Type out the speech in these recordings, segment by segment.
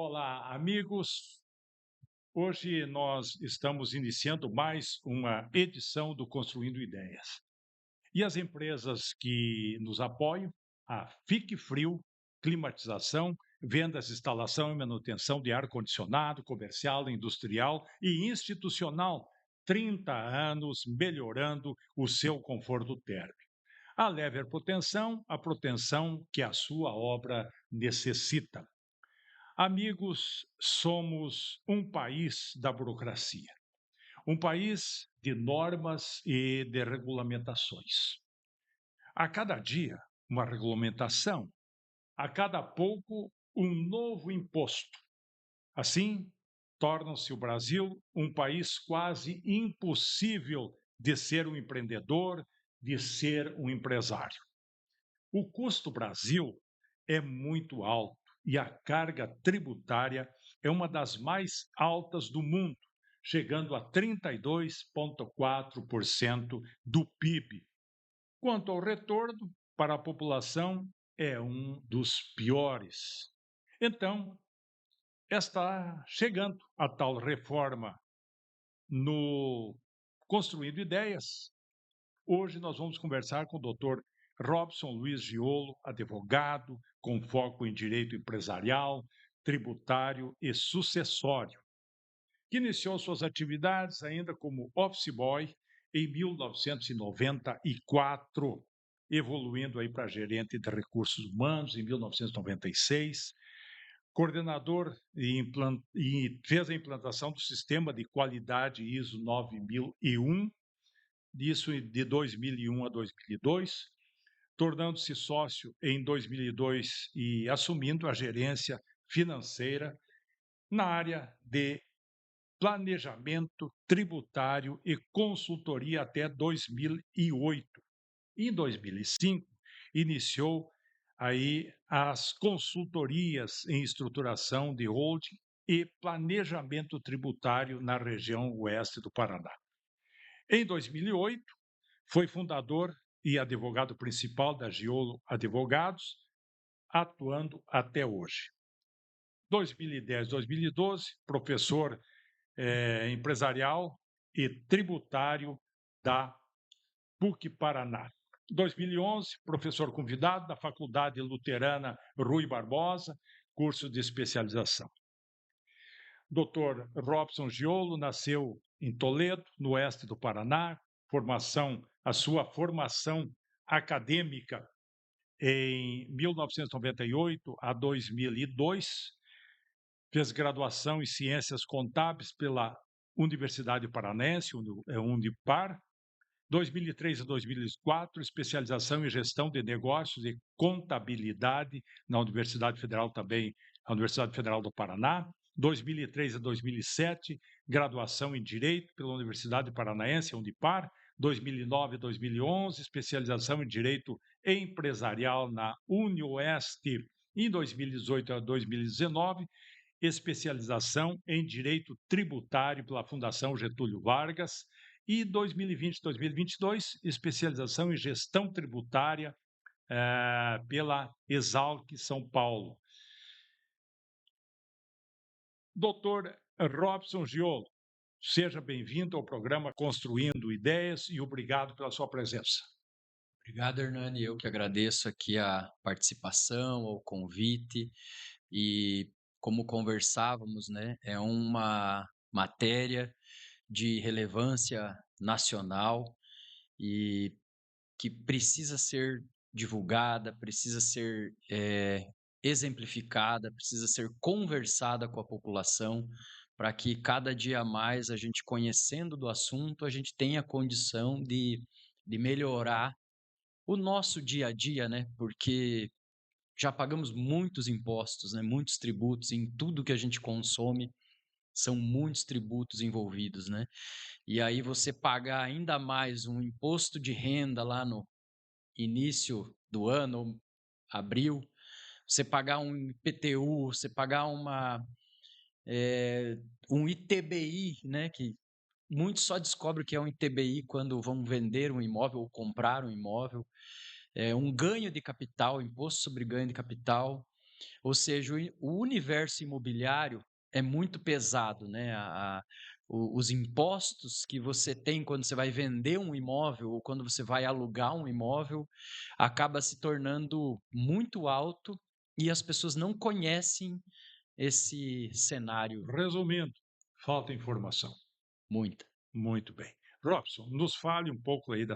Olá, amigos. Hoje nós estamos iniciando mais uma edição do Construindo Ideias. E as empresas que nos apoiam, a Fique Frio, climatização, vendas, instalação e manutenção de ar-condicionado, comercial, industrial e institucional, 30 anos melhorando o seu conforto térmico. A Lever Proteção, a proteção que a sua obra necessita. Amigos, somos um país da burocracia, um país de normas e de regulamentações. A cada dia, uma regulamentação, a cada pouco, um novo imposto. Assim, torna-se o Brasil um país quase impossível de ser um empreendedor, de ser um empresário. O custo Brasil é muito alto e a carga tributária é uma das mais altas do mundo, chegando a 32,4% do PIB. Quanto ao retorno para a população, é um dos piores. Então, está chegando a tal reforma no Construindo Ideias. Hoje nós vamos conversar com o doutor Robson Luiz Giolo, advogado com foco em direito empresarial, tributário e sucessório, que iniciou suas atividades ainda como office boy em 1994, evoluindo aí para gerente de recursos humanos em 1996, coordenador e fez a implantação do sistema de qualidade ISO 9001, isso de 2001 a 2002, tornando-se sócio em 2002 e assumindo a gerência financeira na área de planejamento tributário e consultoria até 2008. Em 2005, iniciou aí as consultorias em estruturação de holding e planejamento tributário na região oeste do Paraná. Em 2008, foi fundador e advogado principal da Giolo Advogados, atuando até hoje. 2010, 2012, professor empresarial e tributário da PUC Paraná. 2011, professor convidado da Faculdade Luterana Rui Barbosa, curso de especialização. Dr. Robson Giolo nasceu em Toledo, no oeste do Paraná, a sua formação acadêmica em 1998 a 2002, fez graduação em Ciências Contábeis pela Universidade Paranense, Unipar, 2003 a 2004, especialização em Gestão de Negócios e Contabilidade na Universidade Federal também, a Universidade Federal do Paraná, 2003 a 2007, graduação em Direito pela Universidade Paranaense, Unipar, 2009 a 2011, especialização em Direito Empresarial na UniOeste, em 2018 a 2019, especialização em Direito Tributário pela Fundação Getúlio Vargas, e 2020 a 2022, especialização em Gestão Tributária pela Exalc São Paulo. Doutor Robson Giolo, seja bem-vindo ao programa Construindo Ideias e obrigado pela sua presença. Obrigado, Hernani. Eu que agradeço aqui a participação, o convite e como conversávamos, né, é uma matéria de relevância nacional e que precisa ser divulgada, precisa ser exemplificada, precisa ser conversada com a população para que cada dia mais a gente conhecendo do assunto, a gente tenha condição de melhorar o nosso dia a dia, né? Porque já pagamos muitos impostos, né? Muitos tributos em tudo que a gente consome, são muitos tributos envolvidos, né? E aí você pagar ainda mais um imposto de renda lá no início do ano, abril, você pagar um IPTU, você pagar um ITBI, né? Que muitos só descobrem que é um ITBI quando vão vender um imóvel ou comprar um imóvel. Um ganho de capital, imposto sobre ganho de capital. Ou seja, o universo imobiliário é muito pesado, né, os impostos que você tem quando você vai vender um imóvel ou quando você vai alugar um imóvel, acaba se tornando muito alto e as pessoas não conhecem esse cenário. Resumindo, falta informação. Muita. Muito bem. Robson, nos fale um pouco aí da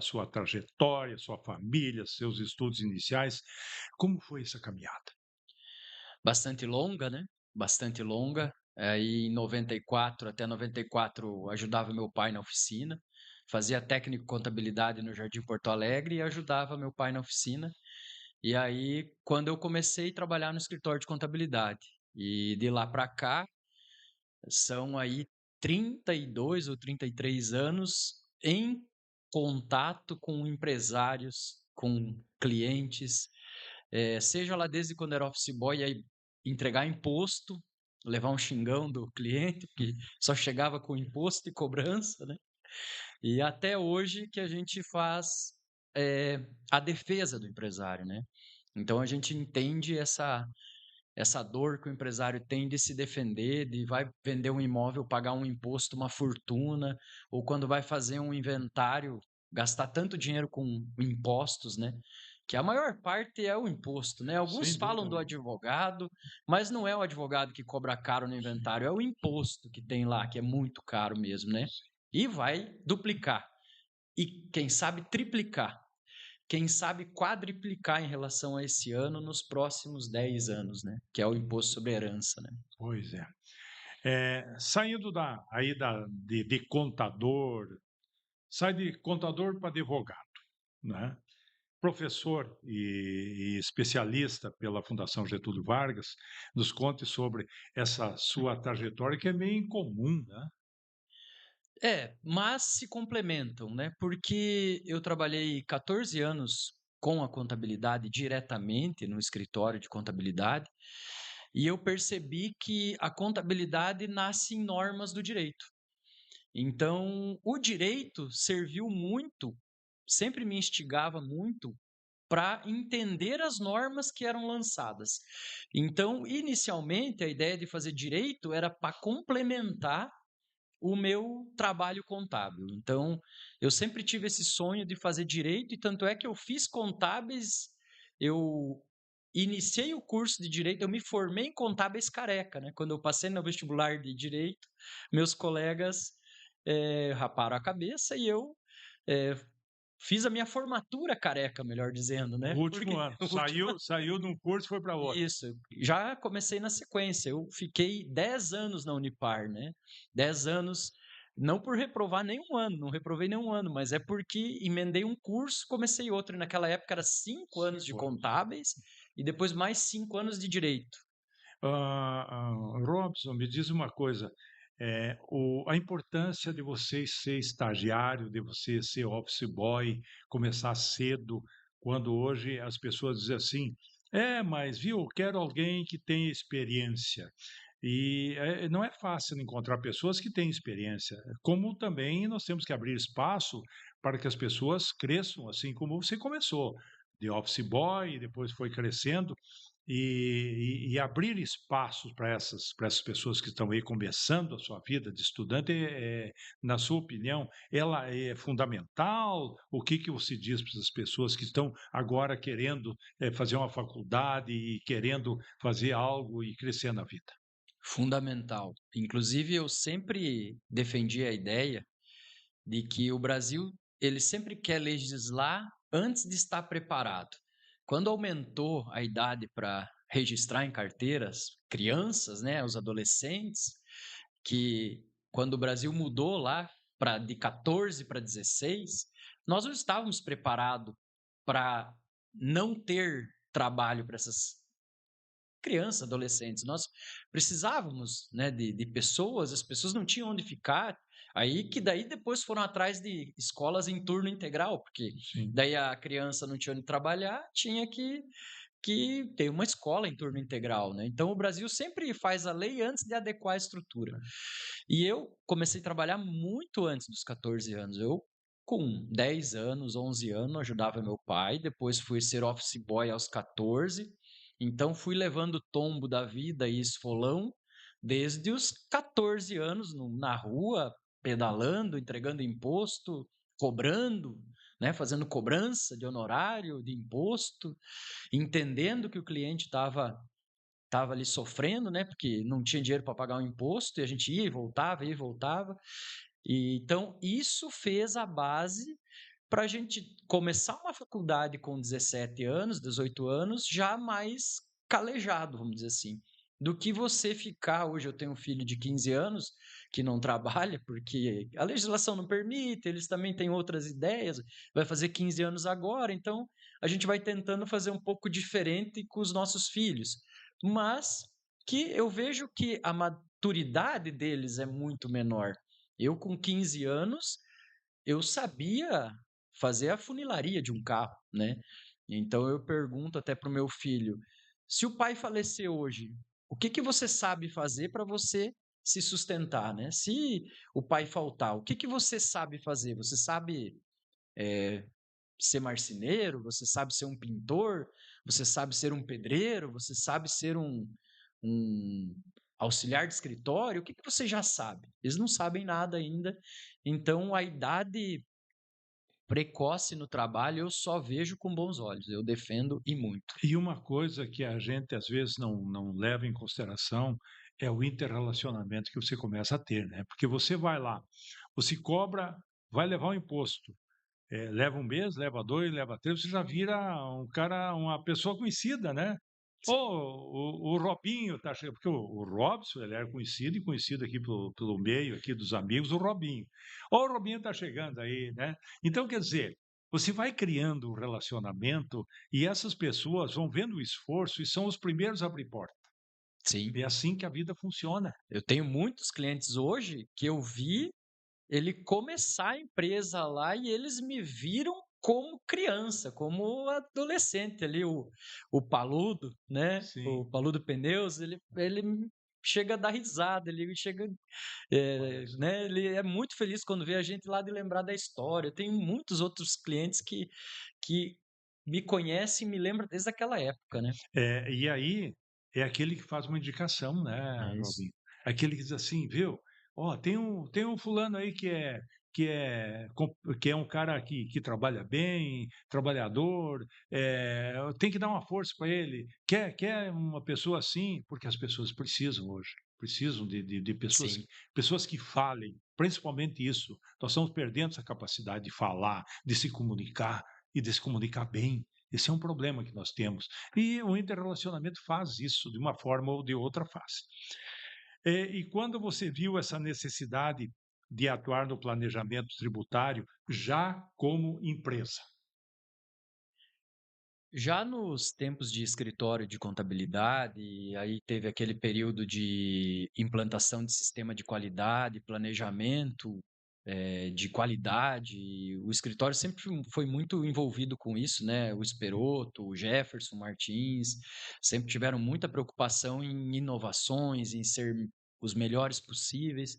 sua trajetória, sua família, seus estudos iniciais. Como foi essa caminhada? Bastante longa, né, bastante longa. Aí em 94, até 94, ajudava meu pai na oficina, fazia técnico em contabilidade no Jardim Porto Alegre e ajudava meu pai na oficina. E aí, quando eu comecei a trabalhar no escritório de contabilidade, e de lá para cá, são aí 32 ou 33 anos em contato com empresários, com clientes, seja lá desde quando era office boy, aí entregar imposto, levar um xingão do cliente, que só chegava com imposto e cobrança, né? E até hoje que a gente faz a defesa do empresário, né? Então a gente entende essa dor que o empresário tem de se defender, de vai vender um imóvel, pagar um imposto, uma fortuna, ou quando vai fazer um inventário, gastar tanto dinheiro com impostos, né? Que a maior parte é o imposto, né? Alguns Sem falam dúvida do alguma. advogado, mas não é o advogado que cobra caro no Sim, inventário, é o imposto que tem lá, que é muito caro mesmo, né? E vai duplicar. E quem sabe triplicar, quem sabe quadriplicar em relação a esse ano nos próximos 10 anos, né, que é o imposto sobre herança, né. pois é. Saindo de contador, sai de contador para advogado, né? Professor e especialista pela Fundação Getúlio Vargas, nos conte sobre essa sua trajetória que é meio incomum, né? Mas se complementam, né, porque eu trabalhei 14 anos com a contabilidade diretamente no escritório de contabilidade, e eu percebi que a contabilidade nasce em normas do direito. Então, o direito serviu muito, sempre me instigava muito para entender as normas que eram lançadas. Então, inicialmente, a ideia de fazer direito era para complementar o meu trabalho contábil. Então, eu sempre tive esse sonho de fazer direito, e tanto é que eu fiz contábeis, eu iniciei o curso de direito, eu me formei em contábeis careca, né? Quando eu passei no vestibular de direito, meus colegas raparam a cabeça e eu eh, fiz a minha formatura careca, melhor dizendo, No né? último Porque ano, o último saiu de um curso e foi para outro. isso, já comecei na sequência. Eu fiquei 10 anos na Unipar, né, 10 anos, não por reprovar nenhum ano, não reprovei nenhum ano, mas é porque emendei um curso, comecei outro, e naquela época era 5 anos de 5 anos. contábeis e depois mais 5 anos de direito. Robson, me diz uma coisa, a importância de você ser estagiário, de você ser office boy, começar cedo, quando hoje as pessoas dizem assim: mas viu, quero alguém que tenha experiência. E não é fácil encontrar pessoas que têm experiência, como também nós temos que abrir espaço para que as pessoas cresçam, assim como você começou, de office boy, e depois foi crescendo, e abrir espaços para essas pessoas que estão aí começando a sua vida de estudante, na sua opinião, ela é fundamental? O que que você diz para essas pessoas que estão agora querendo fazer uma faculdade e querendo fazer algo e crescer na vida? Fundamental. Inclusive eu sempre defendi a ideia de que o Brasil, ele sempre quer legislar antes de estar preparado. Quando aumentou a idade para registrar em carteiras crianças, né, os adolescentes, que quando o Brasil mudou lá para de 14 para 16, nós não estávamos preparados para não ter trabalho para essas crianças, adolescentes. Nós precisávamos, né, de pessoas, as pessoas não tinham onde ficar. Aí que daí depois foram atrás de escolas em turno integral, porque Sim. daí a criança não tinha onde trabalhar, tinha que ter uma escola em turno integral, né? Então o Brasil sempre faz a lei antes de adequar a estrutura. E eu comecei a trabalhar muito antes dos 14 anos. Eu com 10 anos, 11 anos, ajudava meu pai, depois fui ser office boy aos 14, Então fui levando o tombo da vida e esfolão desde os 14 anos na rua, pedalando, entregando imposto, cobrando, né, fazendo cobrança de honorário, de imposto, entendendo que o cliente estava ali sofrendo, né, porque não tinha dinheiro para pagar o imposto e a gente ia e voltava, ia e voltava. E, então, isso fez a base para a gente começar uma faculdade com 17 anos, 18 anos, já mais calejado, vamos dizer assim. Do que você ficar. Hoje eu tenho um filho de 15 anos que não trabalha, porque a legislação não permite, eles também têm outras ideias, vai fazer 15 anos agora, então a gente vai tentando fazer um pouco diferente com os nossos filhos. Mas que eu vejo que a maturidade deles é muito menor. Eu, com 15 anos, eu sabia fazer a funilaria de um carro, né. Então eu pergunto até para o meu filho: "Se o pai falecer hoje, o que que você sabe fazer para você se sustentar, né? Se o pai faltar, o que que você sabe fazer? Você sabe, ser marceneiro? Você sabe ser um pintor? Você sabe ser um pedreiro? Você sabe ser um auxiliar de escritório? O que que você já sabe?". Eles não sabem nada ainda, então a idade precoce no trabalho eu só vejo com bons olhos, eu defendo e muito. E uma coisa que a gente às vezes não leva em consideração é o interrelacionamento que você começa a ter, né? Porque você vai lá, você cobra, vai levar o imposto, leva um mês, leva 2, leva 3, você já vira um cara, uma pessoa conhecida, né? "Ô, Sim, o Robinho tá chegando", porque o Robson, ele era conhecido e conhecido aqui pelo meio aqui dos amigos, o Robinho. "Ó, o Robinho tá chegando aí", né. Então, quer dizer, você vai criando um relacionamento e essas pessoas vão vendo o esforço e são os primeiros a abrir porta. sim. É assim que a vida funciona. Eu tenho muitos clientes hoje que eu vi ele começar a empresa lá e eles me viram como criança, como adolescente ali, o Paludo, né, Sim, o Paludo Pneus, ele chega a dar risada, ele chega, olha só. né, ele é muito feliz quando vê a gente lá de lembrar da história. Eu tenho muitos outros clientes que me conhecem e me lembram desde aquela época, né. E aí, é aquele que faz uma indicação, né, É isso. Robinho? Aquele que diz assim: "Viu, ó, tem um fulano aí que é um cara que trabalha bem, trabalhador, tem que dar uma força para ele. Quer uma pessoa assim?" Porque as pessoas precisam hoje, precisam de Sim. pessoas que falem, principalmente isso. Nós estamos perdendo essa capacidade de falar, de se comunicar e de se comunicar bem. Esse é um problema que nós temos. E o interrelacionamento faz isso, de uma forma ou de outra faz. E quando você viu essa necessidade de atuar no planejamento tributário já como empresa? Já nos tempos de escritório de contabilidade, aí teve aquele período de implantação de sistema de qualidade, planejamento, de qualidade. O escritório sempre foi muito envolvido com isso, né? O Esperoto, o Jefferson Martins, sempre tiveram muita preocupação em inovações, em ser os melhores possíveis.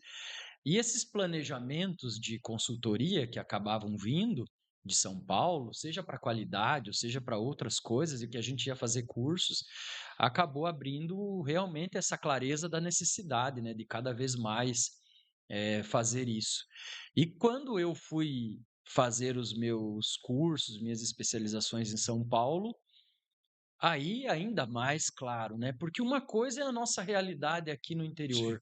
E esses planejamentos de consultoria que acabavam vindo de São Paulo, seja para qualidade ou seja para outras coisas, e que a gente ia fazer cursos, acabou abrindo realmente essa clareza da necessidade, né, de cada vez mais, fazer isso. E quando eu fui fazer os meus cursos, minhas especializações em São Paulo, aí ainda mais claro, né, porque uma coisa é a nossa realidade aqui no Sim. interior,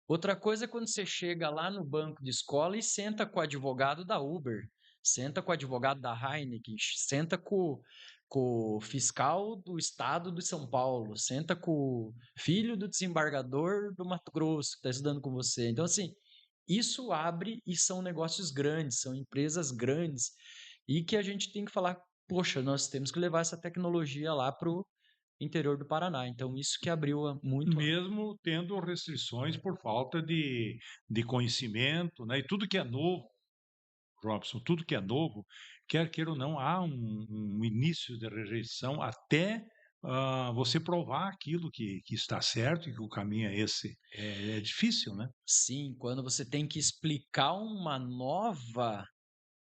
outra coisa é quando você chega lá no banco de escola e senta com o advogado da Uber, senta com o advogado da Heineken, senta com o fiscal do estado de São Paulo, senta com o filho do desembargador do Mato Grosso que está estudando com você. Então, assim, isso abre e são negócios grandes, são empresas grandes e que a gente tem que falar: poxa, nós temos que levar essa tecnologia lá para o interior do Paraná. Então, isso que abriu muito. Mesmo tendo restrições por falta de conhecimento, né? E tudo que é novo, Robson, tudo que é novo, quer queira ou não, há um início de rejeição até você provar aquilo que está certo e que o caminho é esse. É difícil, né? Sim, quando você tem que explicar uma nova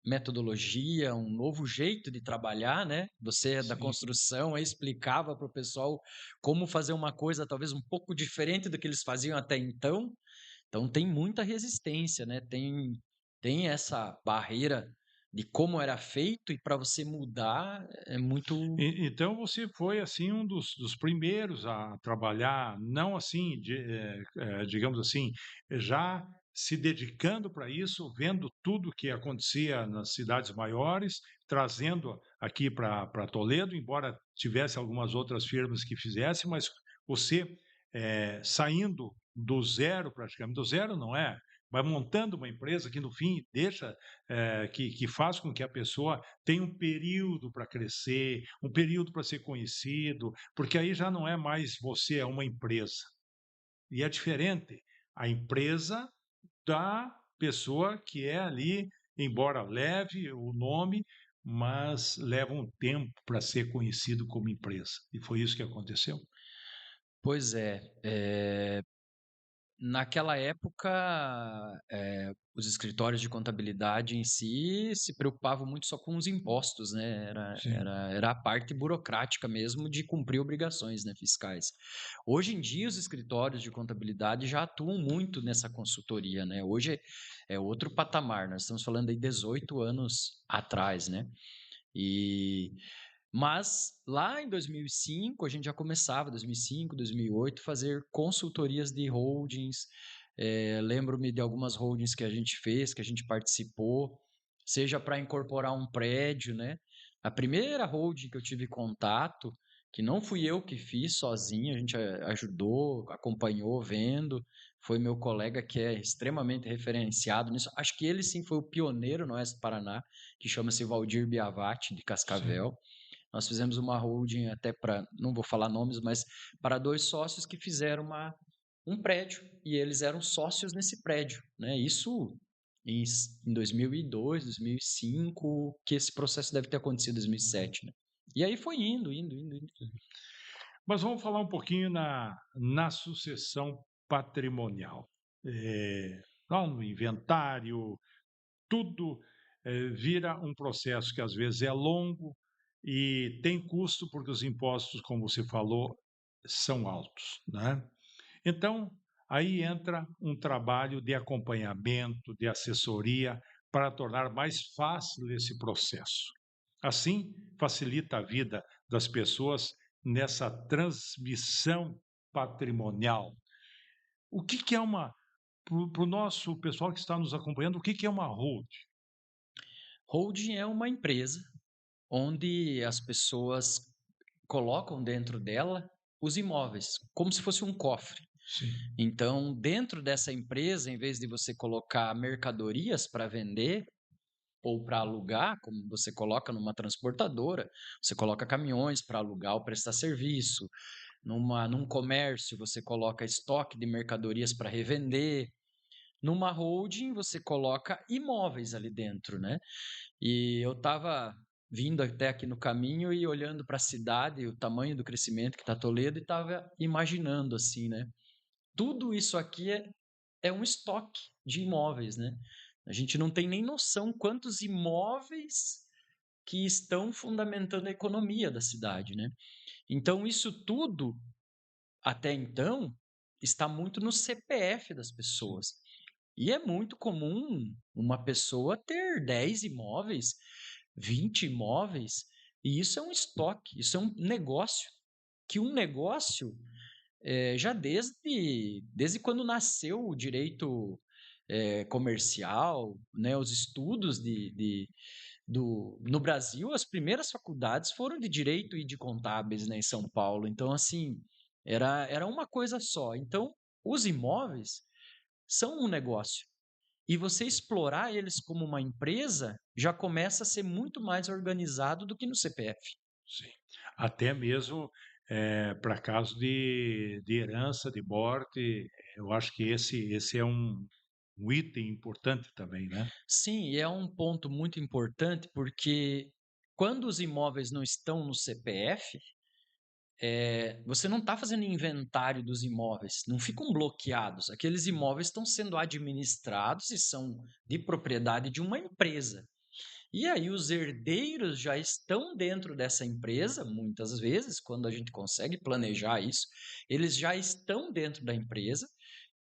metodologia, um novo jeito de trabalhar, né? Você é da Sim. construção, aí explicava para o pessoal como fazer uma coisa talvez um pouco diferente do que eles faziam até então. Então tem muita resistência, né? Tem essa barreira de como era feito e para você mudar é muito. Então você foi, assim, um dos primeiros a trabalhar, não assim, digamos assim, já se dedicando para isso, vendo tudo que acontecia nas cidades maiores, trazendo aqui para Toledo, embora tivesse algumas outras firmas que fizessem, mas você, saindo do zero praticamente, do zero não é, vai montando uma empresa que no fim deixa, que faz com que a pessoa tenha um período para crescer, um período para ser conhecido, porque aí já não é mais você, é uma empresa. E é diferente a empresa da pessoa que é ali, embora leve o nome, mas leva um tempo para ser conhecido como empresa. E foi isso que aconteceu? Pois é, naquela época, os escritórios de contabilidade em si se preocupavam muito só com os impostos, né, Sim. era a parte burocrática mesmo de cumprir obrigações, né, fiscais. Hoje em dia os escritórios de contabilidade já atuam muito nessa consultoria, né, hoje é outro patamar, nós estamos falando aí 18 anos atrás, né. E mas lá em 2005 a gente já começava, 2005, 2008, fazer consultorias de holdings. Lembro-me de algumas holdings que a gente fez, que a gente participou, seja para incorporar um prédio, né. A primeira holding que eu tive contato, que não fui eu que fiz sozinho, a gente ajudou, acompanhou vendo, foi meu colega que é extremamente referenciado nisso. Acho que ele sim foi o pioneiro no oeste do Paraná, que chama-se Valdir Biavati, de Sim. Cascavel. Nós fizemos uma holding até para, não vou falar nomes, mas para 2 sócios que fizeram um prédio, e eles eram sócios nesse prédio, né, isso em 2002, 2005, que esse processo deve ter acontecido, 2007, né. E aí foi indo, indo, indo, indo. Mas vamos falar um pouquinho na sucessão patrimonial. Lá no inventário, tudo, vira um processo que às vezes é longo e tem custo, porque os impostos, como você falou, são altos, né. Então, aí entra um trabalho de acompanhamento, de assessoria, para tornar mais fácil esse processo. Assim, facilita a vida das pessoas nessa transmissão patrimonial. O que que é uma para o nosso pessoal que está nos acompanhando, o que que é uma hold? Holding é uma empresa onde as pessoas colocam dentro dela os imóveis, como se fosse um cofre. Sim, Então, dentro dessa empresa, em vez de você colocar mercadorias para vender ou para alugar, como você coloca numa transportadora, você coloca caminhões para alugar ou prestar serviço. Num comércio, você coloca estoque de mercadorias para revender. Numa holding, você coloca imóveis ali dentro, né? E eu estava vindo até aqui no caminho e olhando para a cidade, o tamanho do crescimento que está Toledo, e estava imaginando assim, né? Tudo isso aqui é um estoque de imóveis, né? A gente não tem nem noção quantos imóveis que estão fundamentando a economia da cidade, né? Então, isso tudo, até então, está muito no CPF das sim, pessoas. E é muito comum uma pessoa ter 10 imóveis, 20 imóveis, e isso é um estoque, isso é um negócio. Que um negócio já desde quando nasceu o direito, comercial, né, os estudos no Brasil, as primeiras faculdades foram de direito e de contábeis, né, em São Paulo. Então, assim, era uma coisa só. Então, os imóveis são um negócio. E você explorar eles como uma empresa já começa a ser muito mais organizado do que no CPF. sim. Até mesmo, para caso de herança, de morte, eu acho que esse é um item importante também, né. Sim, e é um ponto muito importante, porque quando os imóveis não estão no CPF, você não está fazendo inventário dos imóveis, não ficam bloqueados. Aqueles imóveis estão sendo administrados e são de propriedade de uma empresa. E aí os herdeiros já estão dentro dessa empresa, muitas vezes, quando a gente consegue planejar isso, eles já estão dentro da empresa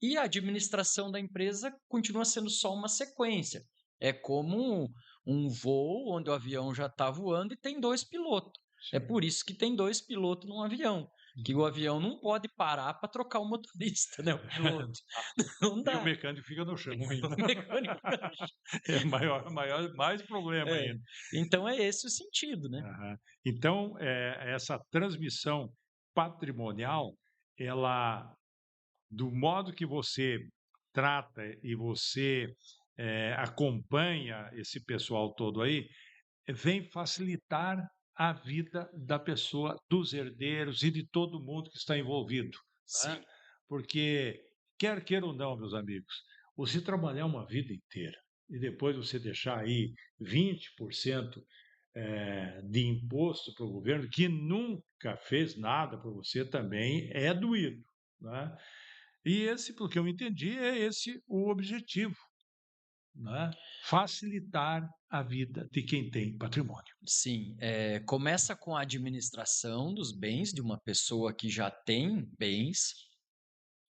e a administração da empresa continua sendo só uma sequência. É como um voo onde o avião já está voando e tem 2 pilotos. É Sim. por isso que tem 2 pilotos num avião, que o avião não pode parar para trocar o motorista, né, o piloto. Não E o dá. mecânico fica no chão ainda. O mecânico fica no chão. É mais problema É, ainda. então é esse o sentido, né. Aham. Então, essa transmissão patrimonial, ela do modo que você trata e você, acompanha esse pessoal todo aí, vem facilitar a vida da pessoa, dos herdeiros e de todo mundo que está envolvido, né. Sim, Porque, quer queira ou não, meus amigos, você trabalhar uma vida inteira e depois você deixar aí 20% de imposto para o governo, que nunca fez nada para você, também é doído, né. E esse, pelo que eu entendi, é esse o objetivo, né, facilitar a vida de quem tem patrimônio. sim. Começa com a administração dos bens de uma pessoa que já tem bens.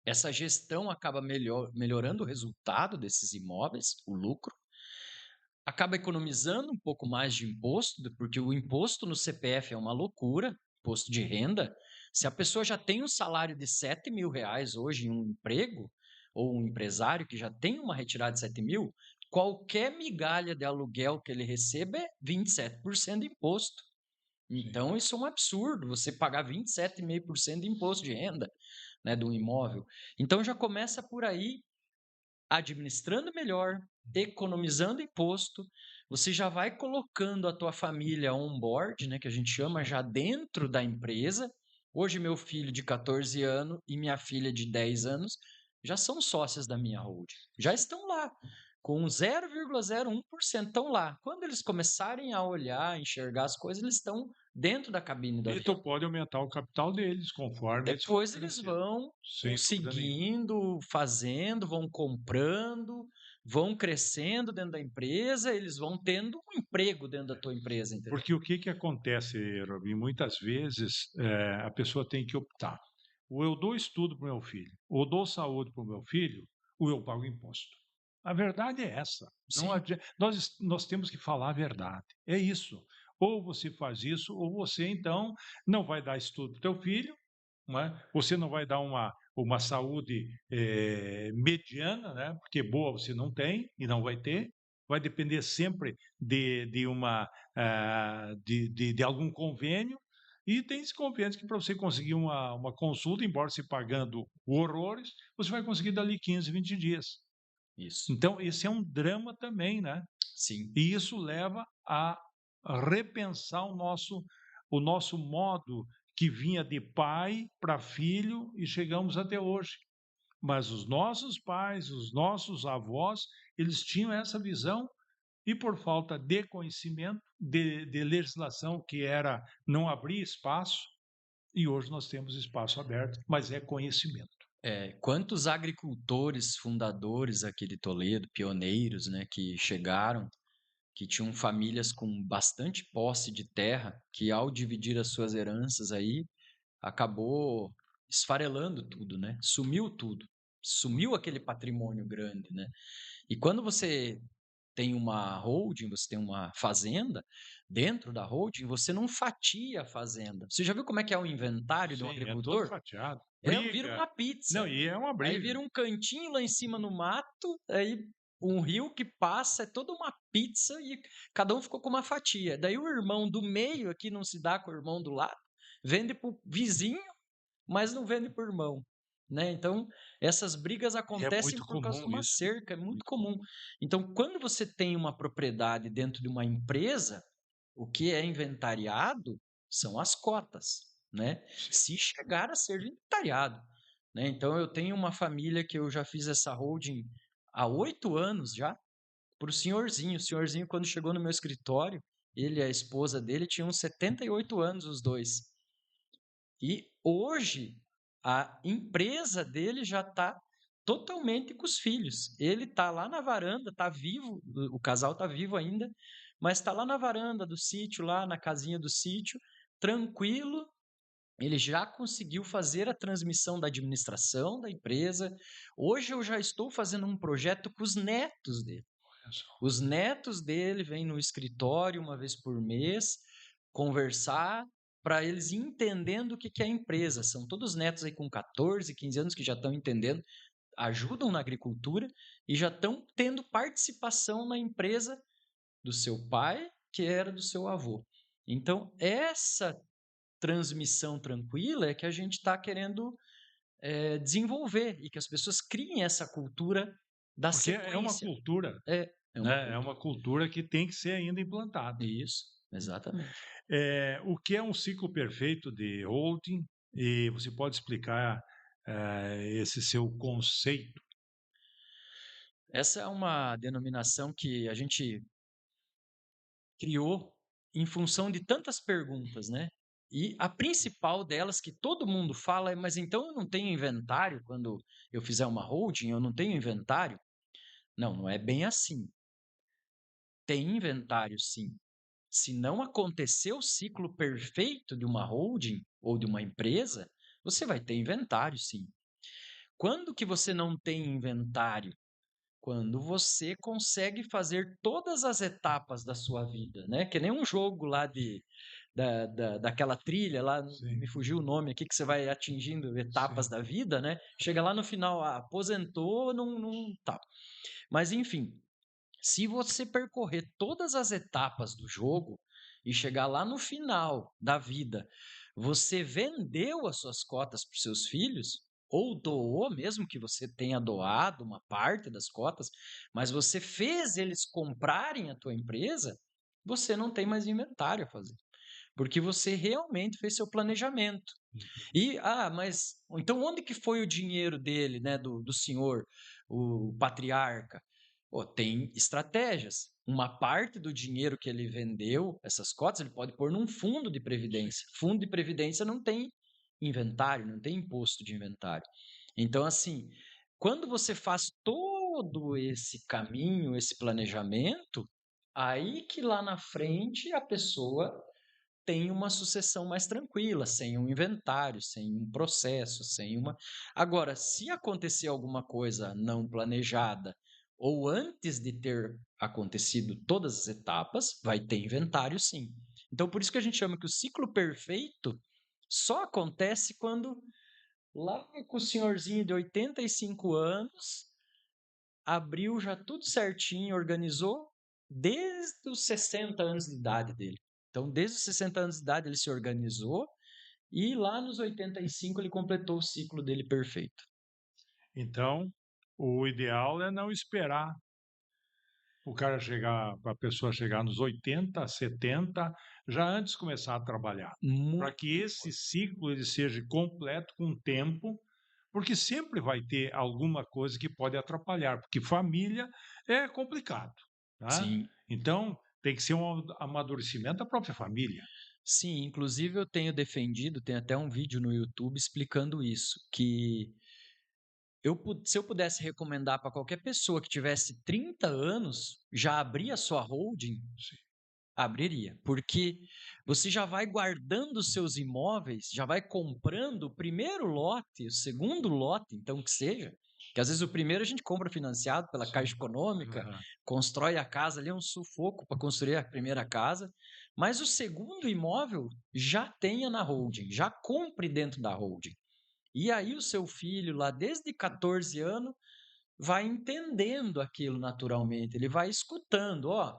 Essa gestão acaba melhorando o resultado desses imóveis, o lucro. Acaba economizando um pouco mais de imposto, porque o imposto no CPF é uma loucura, imposto de renda. Se a pessoa já tem um salário de R$ 7.000 hoje em um emprego, ou um empresário que já tem uma retirada de 7.000, qualquer migalha de aluguel que ele receba é 27% de imposto. Sim. Então, isso é um absurdo, você pagar 27,5% de imposto de renda, né, de um imóvel. Então, já começa por aí, administrando melhor, economizando imposto, você já vai colocando a tua família on board, né, que a gente chama, já dentro da empresa. Hoje meu filho de 14 anos e minha filha de 10 anos já são sócias da minha holding, já estão lá, com 0,01% estão lá. Quando eles começarem a olhar, enxergar as coisas, eles estão dentro da cabine do E avião. tu pode aumentar o capital deles conforme eles forem Depois eles crescendo, vão sem dúvida nenhuma. seguindo, fazendo, vão comprando, vão crescendo dentro da empresa, eles vão tendo um emprego dentro da tua empresa, entendeu? Porque o que que acontece, Robin, muitas vezes, a pessoa tem que optar, ou eu dou estudo para o meu filho, ou dou saúde para o meu filho, ou eu pago imposto. A verdade é essa, não Sim, adianta, nós temos que falar a verdade, é isso. Ou você faz isso, ou você então não vai dar estudo para o teu filho, não é? Você não vai dar uma saúde, mediana, né, porque boa você não tem e não vai ter, vai depender sempre de uma, de algum convênio, e tem esse convênio que para você conseguir uma consulta, embora se pagando horrores, você vai conseguir dali 15, 20 dias. isso. Então esse é um drama também, né, Sim, e isso leva a repensar o nosso modo que vinha de pai para filho e chegamos até hoje. Mas os nossos pais, os nossos avós, eles tinham essa visão e por falta de conhecimento, de legislação que era não abrir espaço, e hoje nós temos espaço aberto, mas é conhecimento. quantos agricultores fundadores aqui de Toledo, pioneiros, né, que chegaram, que tinham famílias com bastante posse de terra, que ao dividir as suas heranças aí, acabou esfarelando tudo, né? Sumiu tudo. Sumiu aquele patrimônio grande, né? E quando você tem uma holding, você tem uma fazenda, dentro da holding você não fatia a fazenda. Você já viu como é que é o inventário de um Sim, é todo agricultor? fatiado. Vira Briga. uma pizza. Não, e é uma Aí briga. vira um cantinho lá em cima no mato, aí um rio que passa, é toda uma pizza e cada um ficou com uma fatia. Daí o irmão do meio aqui não se dá com o irmão do lado, vende pro vizinho, mas não vende por irmão, né. Então, essas brigas E é acontecem muito por causa de comum uma isso. cerca, é muito Muito comum. comum. Então, quando você tem uma propriedade dentro de uma empresa, o que é inventariado são as cotas, né, Sim. se chegar a ser inventariado, né. Então eu tenho uma família que eu já fiz essa holding há 8 anos já, para o senhorzinho quando chegou no meu escritório, ele e a esposa dele tinham 78 anos os 2. E hoje a empresa dele já está totalmente com os filhos. Ele está lá na varanda, está vivo, o casal está vivo ainda, mas está lá na varanda do sítio, lá na casinha do sítio, tranquilo, ele já conseguiu fazer a transmissão da administração da empresa. Hoje eu já estou fazendo um projeto com os netos dele. olha só. Os netos dele vêm no escritório uma vez por mês conversar para eles entendendo o que que é a empresa. São todos netos aí com 14, 15 anos que já estão entendendo, ajudam na agricultura e já estão tendo participação na empresa do seu pai, que era do seu avô. Então, essa transmissão tranquila é que a gente está querendo desenvolver e que as pessoas criem essa cultura da Porque é uma sequência. cultura, É uma né, é cultura. uma cultura que tem que ser ainda implantada. Isso, exatamente. O que é um ciclo perfeito de holding? E você pode explicar, esse seu conceito? Essa é uma denominação que a gente criou em função de tantas perguntas, né? E a principal delas que todo mundo fala é: mas então eu não tenho inventário quando eu fizer uma holding, eu não tenho inventário? Não, não é bem assim. Tem inventário, sim. Se não acontecer o ciclo perfeito de uma holding ou de uma empresa, você vai ter inventário, sim. Quando que você não tem inventário? Quando você consegue fazer todas as etapas da sua vida, né? Que nem um jogo lá daquela trilha lá, Sim. me fugiu o nome aqui, que você vai atingindo etapas Sim. da vida, né? Chega lá no final, aposentou, não tá. Mas enfim, se você percorrer todas as etapas do jogo e chegar lá no final da vida, você vendeu as suas cotas para os seus filhos, ou doou, mesmo que você tenha doado uma parte das cotas, mas você fez eles comprarem a tua empresa, você não tem mais inventário a fazer. Porque você realmente fez seu planejamento. Uhum. E, mas então onde que foi o dinheiro dele, né, do senhor, o patriarca? Pô, tem estratégias. Uma parte do dinheiro que ele vendeu, essas cotas, ele pode pôr num fundo de Sim. previdência. Fundo de previdência não tem inventário, não tem imposto de inventário. Então, assim, quando você faz todo esse caminho, esse planejamento, aí que lá na frente a pessoa tem uma sucessão mais tranquila, sem um inventário, sem um processo, sem uma. Agora, se acontecer alguma coisa não planejada ou antes de ter acontecido todas as etapas, vai ter inventário sim. Então, por isso que a gente chama que o ciclo perfeito só acontece quando lá com o senhorzinho de 85 anos abriu já tudo certinho, organizou desde os 60 anos de idade dele. Então, desde os 60 anos de idade, ele se organizou e lá nos 85 ele completou o ciclo dele perfeito. Então, o ideal é não esperar a pessoa chegar nos 80, 70, já antes de começar a trabalhar, para Muito. que esse ciclo ele seja completo com o tempo, porque sempre vai ter alguma coisa que pode atrapalhar, porque família é complicado, tá? Sim, Então, tem que ser um amadurecimento da própria família. sim. Inclusive, eu tenho defendido, tem até um vídeo no YouTube explicando isso, que se eu pudesse recomendar para qualquer pessoa que tivesse 30 anos, já abrir a sua holding, Sim. abriria, porque você já vai guardando os seus imóveis, já vai comprando o primeiro lote, o segundo lote, então que seja, que às vezes o primeiro a gente compra financiado pela Caixa Sim. Econômica, Aham. constrói a casa ali, é um sufoco para construir a primeira casa, mas o segundo imóvel já tenha na holding, já compre dentro da holding. E aí o seu filho lá desde 14 anos vai entendendo aquilo naturalmente, ele vai escutando, ó,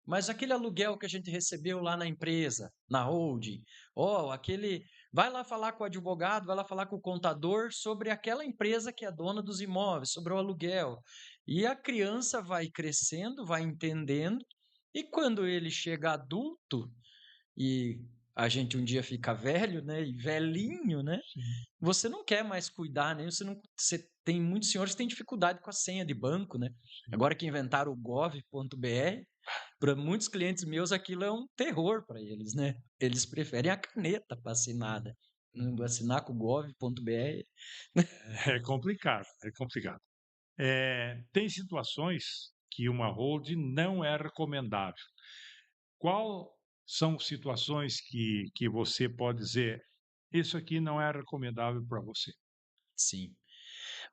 mas aquele aluguel que a gente recebeu lá na empresa, na holding, aquele. Vai lá falar com o advogado, vai lá falar com o contador sobre aquela empresa que é dona dos imóveis, sobre o aluguel. E a criança vai crescendo, vai entendendo, e quando ele chega adulto, e a gente um dia fica velho, né? E velhinho, né? Sim. Você não quer mais cuidar, né? Você tem muitos senhores que têm dificuldade com a senha de banco, né? Sim. Agora que inventaram o gov.br, para muitos clientes meus aquilo é um terror para eles, né? Eles preferem a caneta para assinar, né? Assinar com gov.br. É complicado, é complicado. Tem situações que uma holding não é recomendável. qual são situações que você pode dizer: "Isso aqui não é recomendável para você"? Sim.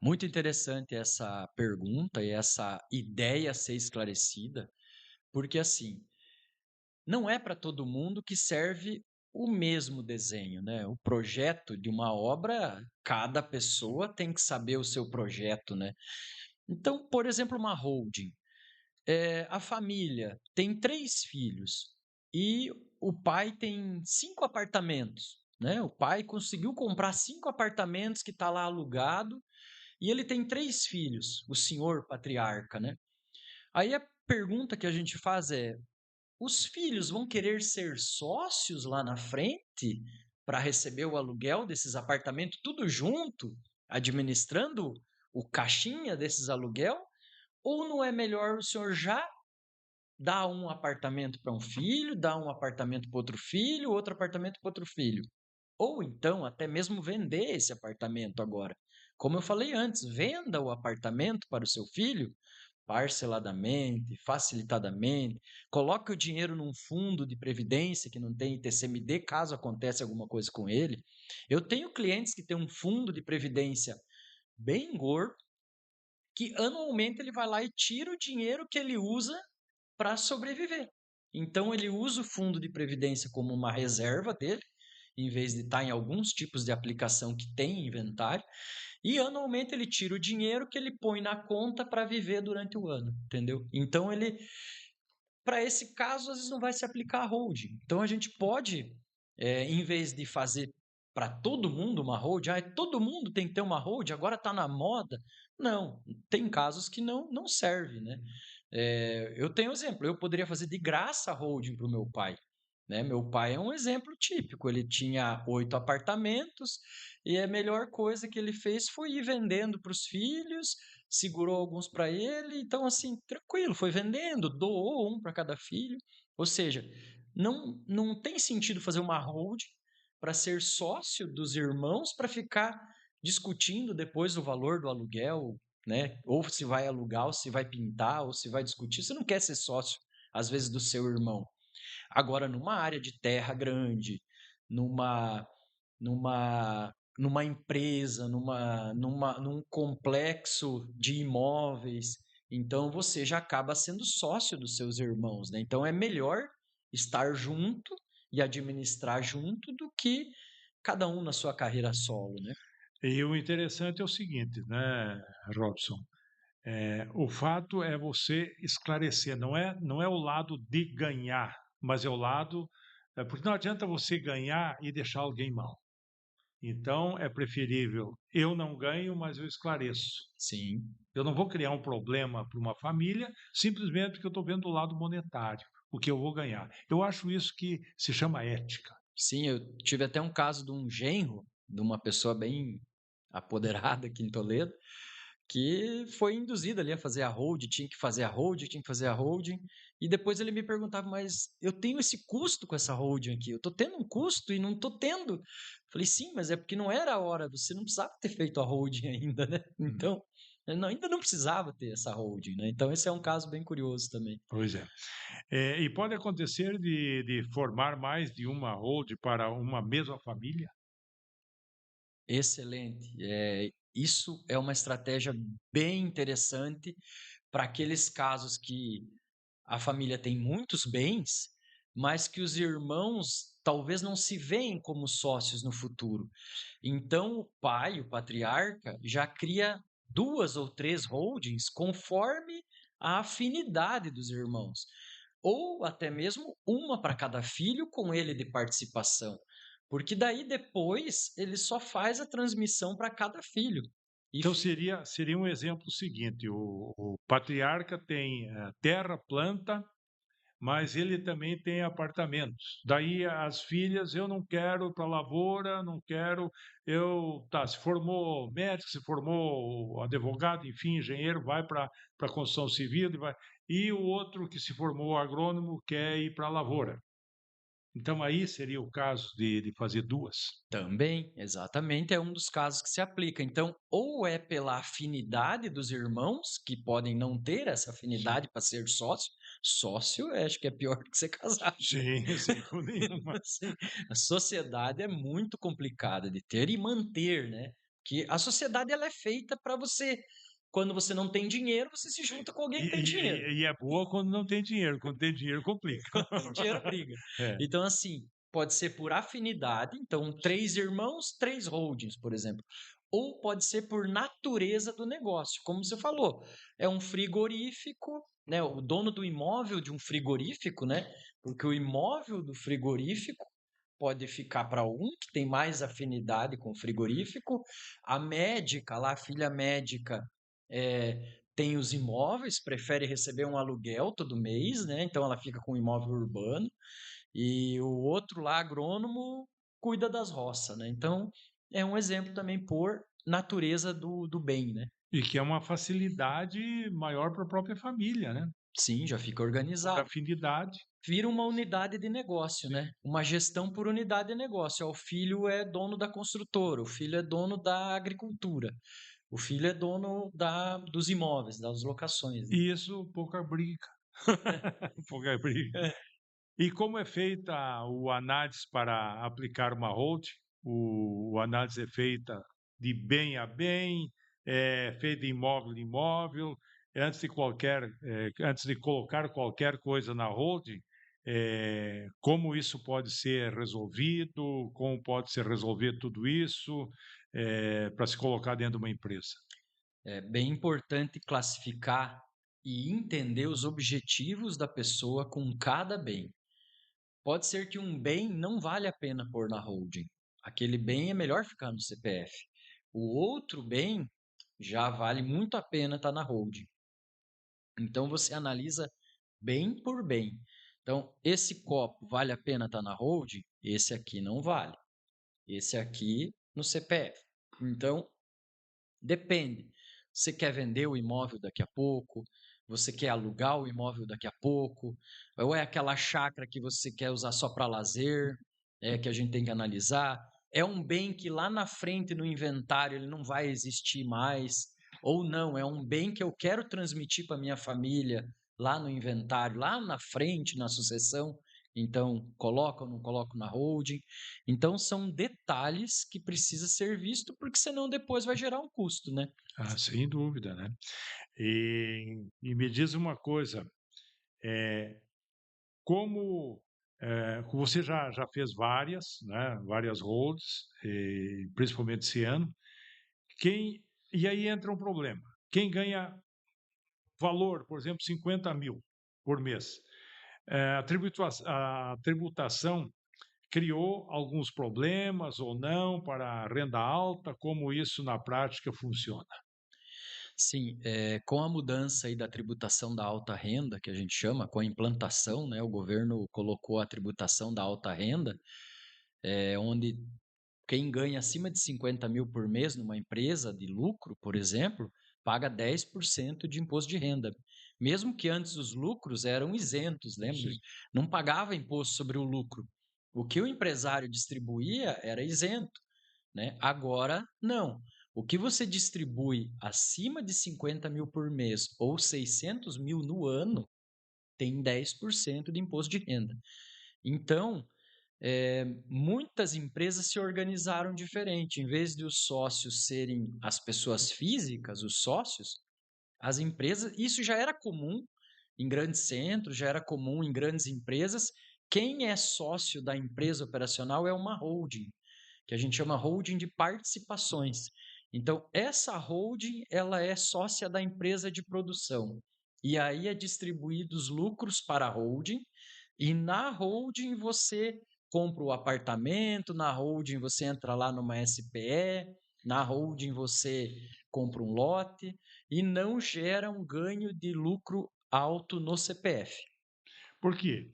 Muito interessante essa pergunta e essa ideia a ser esclarecida, porque assim, não é para todo mundo que serve o mesmo desenho, né? O projeto de uma obra, cada pessoa tem que saber o seu projeto, né? Então, por exemplo, uma holding. A família tem 3 filhos e o pai tem 5 apartamentos, né? O pai conseguiu comprar 5 apartamentos que está lá alugado e ele tem 3 filhos, o senhor patriarca, né? Aí a pergunta que a gente faz é: os filhos vão querer ser sócios lá na frente para receber o aluguel desses apartamentos tudo junto, administrando o caixinha desses aluguel? Ou não é melhor o senhor já dar um apartamento para um filho, dar um apartamento para outro filho, outro apartamento para outro filho? Ou então até mesmo vender esse apartamento agora. Como eu falei antes, venda o apartamento para o seu filho parceladamente, facilitadamente, coloque o dinheiro num fundo de previdência que não tem ITCMD, caso aconteça alguma coisa com ele. Eu tenho clientes que têm um fundo de previdência bem gordo, que anualmente ele vai lá e tira o dinheiro que ele usa para sobreviver. Então ele usa o fundo de previdência como uma reserva dele, em vez de estar em alguns tipos de aplicação que tem inventário, e anualmente ele tira o dinheiro que ele põe na conta para viver durante o ano, entendeu? Então ele, para esse caso, às vezes não vai se aplicar a holding. Então a gente pode, em vez de fazer para todo mundo uma holding, todo mundo tem que ter uma holding, agora está na moda. Não, tem casos que não serve, né? Eu tenho exemplo, eu poderia fazer de graça a holding para o meu pai. Né? Meu pai é um exemplo típico. Ele tinha 8 apartamentos e a melhor coisa que ele fez foi ir vendendo para os filhos, segurou alguns para ele, então assim, tranquilo, foi vendendo, doou um para cada filho. Ou seja, não tem sentido fazer uma holding para ser sócio dos irmãos para ficar discutindo depois o valor do aluguel, né? Ou se vai alugar, ou se vai pintar, ou se vai discutir. Você não quer ser sócio, às vezes, do seu irmão. Agora, numa área de terra grande, numa numa empresa, num complexo de imóveis, então você já acaba sendo sócio dos seus irmãos, né? Então é melhor estar junto e administrar junto do que cada um na sua carreira solo, né? E o interessante é o seguinte, né, Robson, o fato é você esclarecer, não é o lado de ganhar, mas é o lado porque não adianta você ganhar e deixar alguém mal. Então é preferível eu não ganho, mas eu esclareço. Sim. Eu não vou criar um problema para uma família simplesmente porque eu estou vendo o lado monetário, o que eu vou ganhar. Eu acho isso que se chama ética. Sim, eu tive até um caso de um genro, de uma pessoa bem apoderada aqui em Toledo, que foi induzido ali a fazer a holding, tinha que fazer a holding, tinha que fazer a holding, e depois ele me perguntava, mas eu tenho esse custo com essa holding aqui, eu tô tendo um custo e não tô tendo. Falei, sim, mas é porque não era a hora, você não precisava ter feito a holding ainda, né? Uhum. Então, ainda não precisava ter essa holding, né? Então esse é um caso bem curioso também. Pois é. E pode acontecer de formar mais de uma hold para uma mesma família? Excelente. Isso é uma estratégia bem interessante para aqueles casos que a família tem muitos bens, mas que os irmãos talvez não se veem como sócios no futuro. Então, o pai, o patriarca, já cria 2 ou 3 holdings conforme a afinidade dos irmãos, ou até mesmo uma para cada filho com ele de participação, porque daí depois ele só faz a transmissão para cada filho. E Então seria um exemplo seguinte: o patriarca tem terra, planta, mas ele também tem apartamentos. Daí as filhas, eu não quero para a lavoura, não quero. Tá, se formou médico, se formou advogado, enfim, engenheiro, vai para a construção civil, e o outro que se formou agrônomo quer ir para a lavoura. Então aí seria o caso de fazer duas. também, exatamente, é um dos casos que se aplica. Então, ou é pela afinidade dos irmãos, que podem não ter essa afinidade para ser sócio, Sócio, acho que é pior do que ser casado. Sim, sem dúvida nenhuma. Assim, a sociedade é muito complicada de ter e manter, né? Que a sociedade ela é feita para você, quando você não tem dinheiro, você se junta com alguém E que tem dinheiro. e é boa quando não tem dinheiro, quando tem dinheiro complica. Quando tem dinheiro, briga. É, Então, assim, pode ser por afinidade, então, 3 irmãos, 3 holdings, por exemplo. Ou pode ser por natureza do negócio, como você falou, é um frigorífico, né? O dono do imóvel de um frigorífico, né? Porque o imóvel do frigorífico pode ficar para um que tem mais afinidade com o frigorífico, a médica lá, a filha médica, tem os imóveis, prefere receber um aluguel todo mês, né? Então ela fica com um imóvel urbano, e o outro lá, agrônomo, cuida das roças, né? Então é um exemplo também por natureza do bem, né? e que é uma facilidade maior para a própria família, né, Sim, já fica por organizado. afinidade. Vira uma unidade de negócio, Sim. né? Uma gestão por unidade de negócio. O filho é dono da construtora, o filho é dono da agricultura, o filho é dono dos imóveis, das locações, né? E isso pouca briga, pouca briga. E como é feita o análise para aplicar uma hold? O análise é feita de bem a bem, é feita imóvel a imóvel, antes de colocar qualquer coisa na hold, como isso pode ser resolvido, como pode ser resolver tudo isso, para se colocar dentro de uma empresa? É bem importante classificar e entender os objetivos da pessoa com cada bem. Pode ser que um bem não vale a pena pôr na holding. Aquele bem é melhor ficar no CPF. O outro bem já vale muito a pena estar na holding. Então você analisa bem por bem. Então, esse copo vale a pena estar na holding? Esse aqui não vale. Esse aqui no CPF. Então, depende. Você quer vender o imóvel daqui a pouco? Você quer alugar o imóvel daqui a pouco? Ou é aquela chácara que você quer usar só para lazer? É que a gente tem que analisar. É um bem que lá na frente no inventário ele não vai existir mais? Ou não, é um bem que eu quero transmitir para minha família lá no inventário, lá na frente, na sucessão. Então, coloca ou não coloco na holding? Então, são detalhes que precisa ser visto, porque senão depois vai gerar um custo, né? Ah, sem dúvida, né. E me diz uma coisa, como, você já fez várias, né, várias holds, principalmente esse ano, quem e aí entra um problema, quem ganha valor, por exemplo, 50.000 por mês, a tributação criou alguns problemas ou não para a renda alta, como isso na prática funciona? Sim, com a mudança aí da tributação da alta renda, que a gente chama, com a implantação, né, o governo colocou a tributação da alta renda, onde quem ganha acima de 50.000 por mês numa empresa de lucro, por exemplo, paga 10% de imposto de renda. Mesmo que antes os lucros eram isentos, lembra? Sim. Não pagava imposto sobre o lucro. O que o empresário distribuía era isento, né? Agora, não. O que você distribui acima de 50.000 por mês ou 600.000 no ano tem 10% de imposto de renda. Então, muitas empresas se organizaram diferente. Em vez de os sócios serem as pessoas físicas, os sócios, as empresas, isso já era comum em grandes centros, já era comum em grandes empresas. Quem é sócio da empresa operacional é uma holding, que a gente chama holding de participações. Então, essa holding, ela é sócia da empresa de produção. E aí é distribuído os lucros para a holding, e na holding você compra o apartamento, na holding você entra lá numa SPE, na holding você compra um lote e não gera um ganho de lucro alto no CPF. Por quê?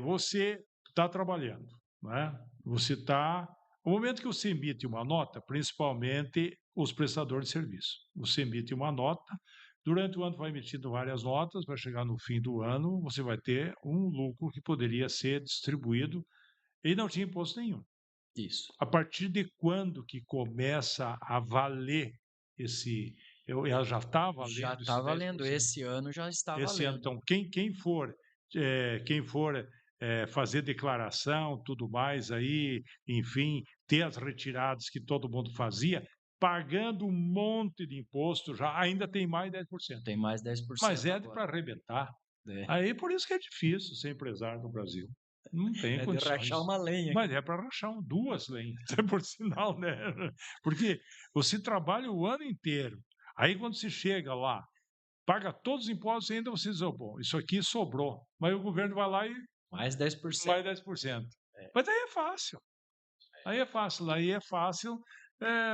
Você está trabalhando, né? Você está no momento que você emite uma nota, principalmente os prestadores de serviço, você emite uma nota, durante o ano vai emitindo várias notas, vai chegar no fim do ano, você vai ter um lucro que poderia ser distribuído e não tinha imposto nenhum. Isso. A partir de quando que começa a valer esse Ela já está Já valendo está esses valendo, 10%? esse ano já está Esse ano, valendo. então, quem for fazer declaração, tudo mais aí, enfim, ter as retiradas que todo mundo fazia, pagando um monte de imposto já, ainda tem mais 10%. Tem mais Mas 10% é agora. para arrebentar. É, Aí por isso que é difícil ser empresário no Brasil. Não tem é de rachar condições. uma lenha Mas aqui. é para rachar duas lenhas, por sinal, né? Porque você trabalha o ano inteiro. Aí quando você chega lá, paga todos os impostos e ainda você diz: "Oh, bom, isso aqui sobrou". Mas o governo vai lá e Mais 10%. mais 10%. É, Mas aí é fácil. Aí é fácil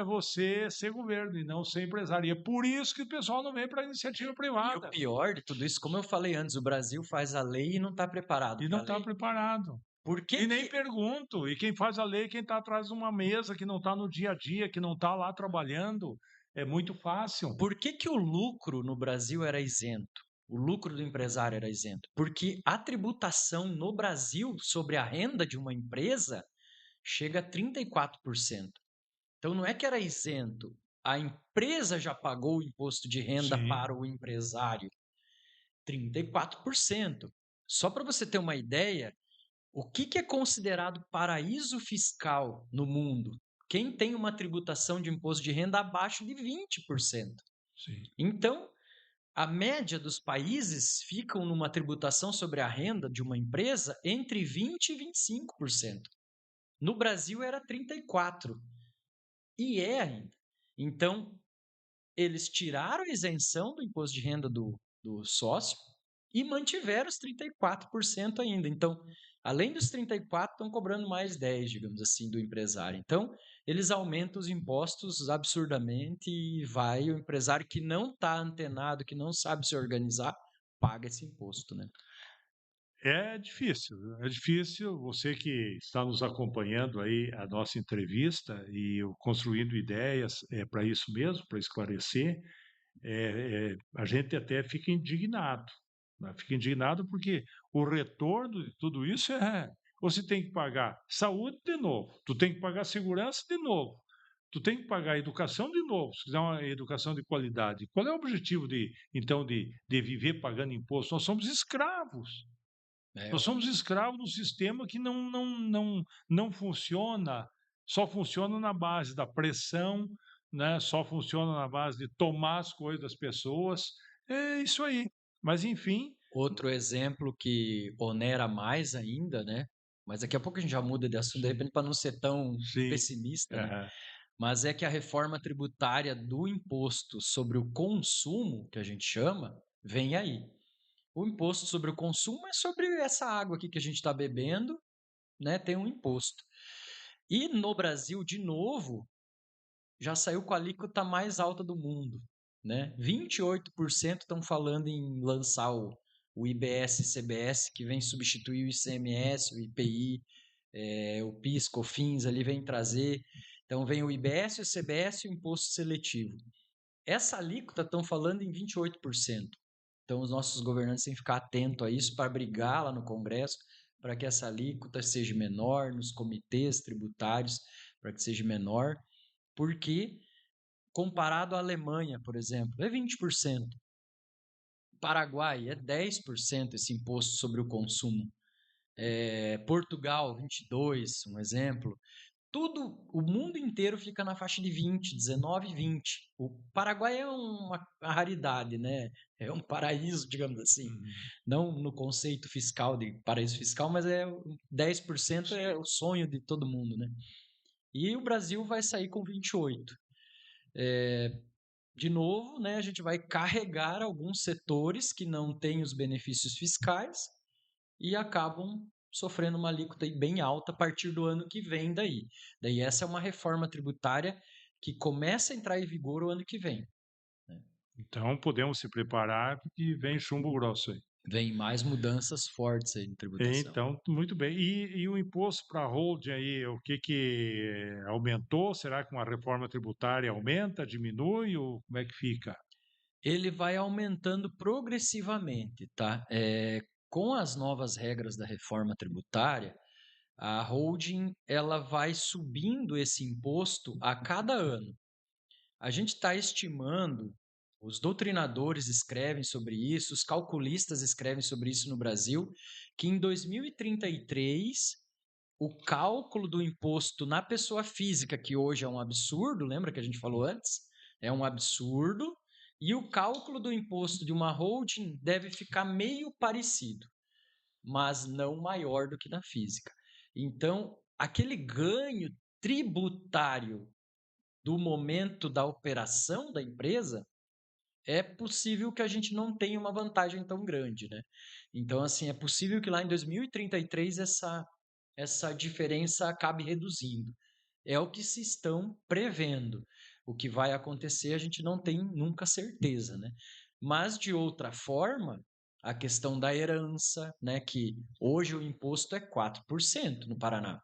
você ser governo e não ser empresário. E é por isso que o pessoal não vem para a iniciativa e o privada. pior de tudo isso, como eu falei antes, o Brasil faz a lei e não está preparado E para não a está lei. preparado. Por que E nem que, pergunto. E quem faz a lei é quem está atrás de uma mesa, que não está no dia a dia, que não está lá trabalhando. É muito fácil. por que que o lucro no Brasil era isento? O lucro do empresário era isento? Porque a tributação no Brasil sobre a renda de uma empresa chega a 34%. Então não é que era isento, a empresa já pagou o imposto de renda Sim, para o empresário, 34%. Só para você ter uma ideia, o que que é considerado paraíso fiscal no mundo? Quem tem uma tributação de imposto de renda abaixo de 20%. sim. Então, a média dos países ficam numa tributação sobre a renda de uma empresa entre 20% e 25%. No Brasil era 34%. E é ainda. Então, eles tiraram a isenção do imposto de renda do sócio e mantiveram os 34% ainda. Então, além dos 34%, estão cobrando mais 10%, digamos assim, do empresário. Então, eles aumentam os impostos absurdamente e vai o empresário que não está antenado, que não sabe se organizar, paga esse imposto, né? É difícil, é difícil. Você que está nos acompanhando aí a nossa entrevista e o Construindo Ideias é para isso mesmo, para esclarecer. A gente até fica indignado, né? Fica indignado porque o retorno de tudo isso você tem que pagar saúde de novo, tu tem que pagar segurança de novo, tu tem que pagar educação de novo, se quiser uma educação de qualidade. Qual é o objetivo então de viver pagando imposto? Nós somos escravos. É, Nós somos escravos de um sistema que não funciona, só funciona na base da pressão, né? Só funciona na base de tomar as coisas das pessoas. É isso aí. Mas, enfim, outro exemplo que onera mais ainda, né? Mas daqui a pouco a gente já muda de assunto, de sim, repente, para não ser tão sim, pessimista, né? aham, Mas é que a reforma tributária do imposto sobre o consumo, que a gente chama, vem aí. O imposto sobre o consumo é sobre essa água aqui que a gente está bebendo, né? Tem um imposto. E no Brasil, de novo, já saiu com a alíquota mais alta do mundo, né? 28% estão falando em lançar o IBS e CBS, que vem substituir o ICMS, o IPI, o PIS, COFINS ali vem trazer. Então vem o IBS, o CBS e o imposto seletivo. Essa alíquota estão falando em 28%. Então os nossos governantes têm que ficar atentos a isso para brigar lá no Congresso para que essa alíquota seja menor, nos comitês tributários para que seja menor, porque comparado à Alemanha, por exemplo, é 20%. Paraguai é 10% esse imposto sobre o consumo. Portugal, 22%, um exemplo. Tudo, o mundo inteiro fica na faixa de 20, 19, 20. O Paraguai é uma raridade, né? É um paraíso, digamos assim. uhum, Não no conceito fiscal de paraíso fiscal, mas 10% é sim. o sonho de todo mundo, né? E o Brasil vai sair com 28. De novo, né, a gente vai carregar alguns setores que não têm os benefícios fiscais e acabam sofrendo uma alíquota bem alta a partir do ano que vem daí. Daí essa é uma reforma tributária que começa a entrar em vigor o ano que vem, né? Então podemos se preparar porque vem chumbo grosso aí. Vem mais mudanças fortes aí em tributação. Então, muito bem. E o imposto para holding aí, o que aumentou? Será que uma reforma tributária aumenta, diminui ou como é que fica? Ele vai aumentando progressivamente, tá? Com as novas regras da reforma tributária, a holding ela vai subindo esse imposto a cada ano. A gente está estimando os doutrinadores escrevem sobre isso, os calculistas escrevem sobre isso no Brasil, que em 2033 o cálculo do imposto na pessoa física, que hoje é um absurdo, lembra que a gente falou antes? É um absurdo, e o cálculo do imposto de uma holding deve ficar meio parecido, mas não maior do que na física. Então, aquele ganho tributário do momento da operação da empresa, é possível que a gente não tenha uma vantagem tão grande, né? Então, assim, é possível que lá em 2033 essa diferença acabe reduzindo. É o que se estão prevendo. O que vai acontecer a gente não tem nunca certeza, né? Mas, de outra forma, a questão da herança, né? Que hoje o imposto é 4% no Paraná.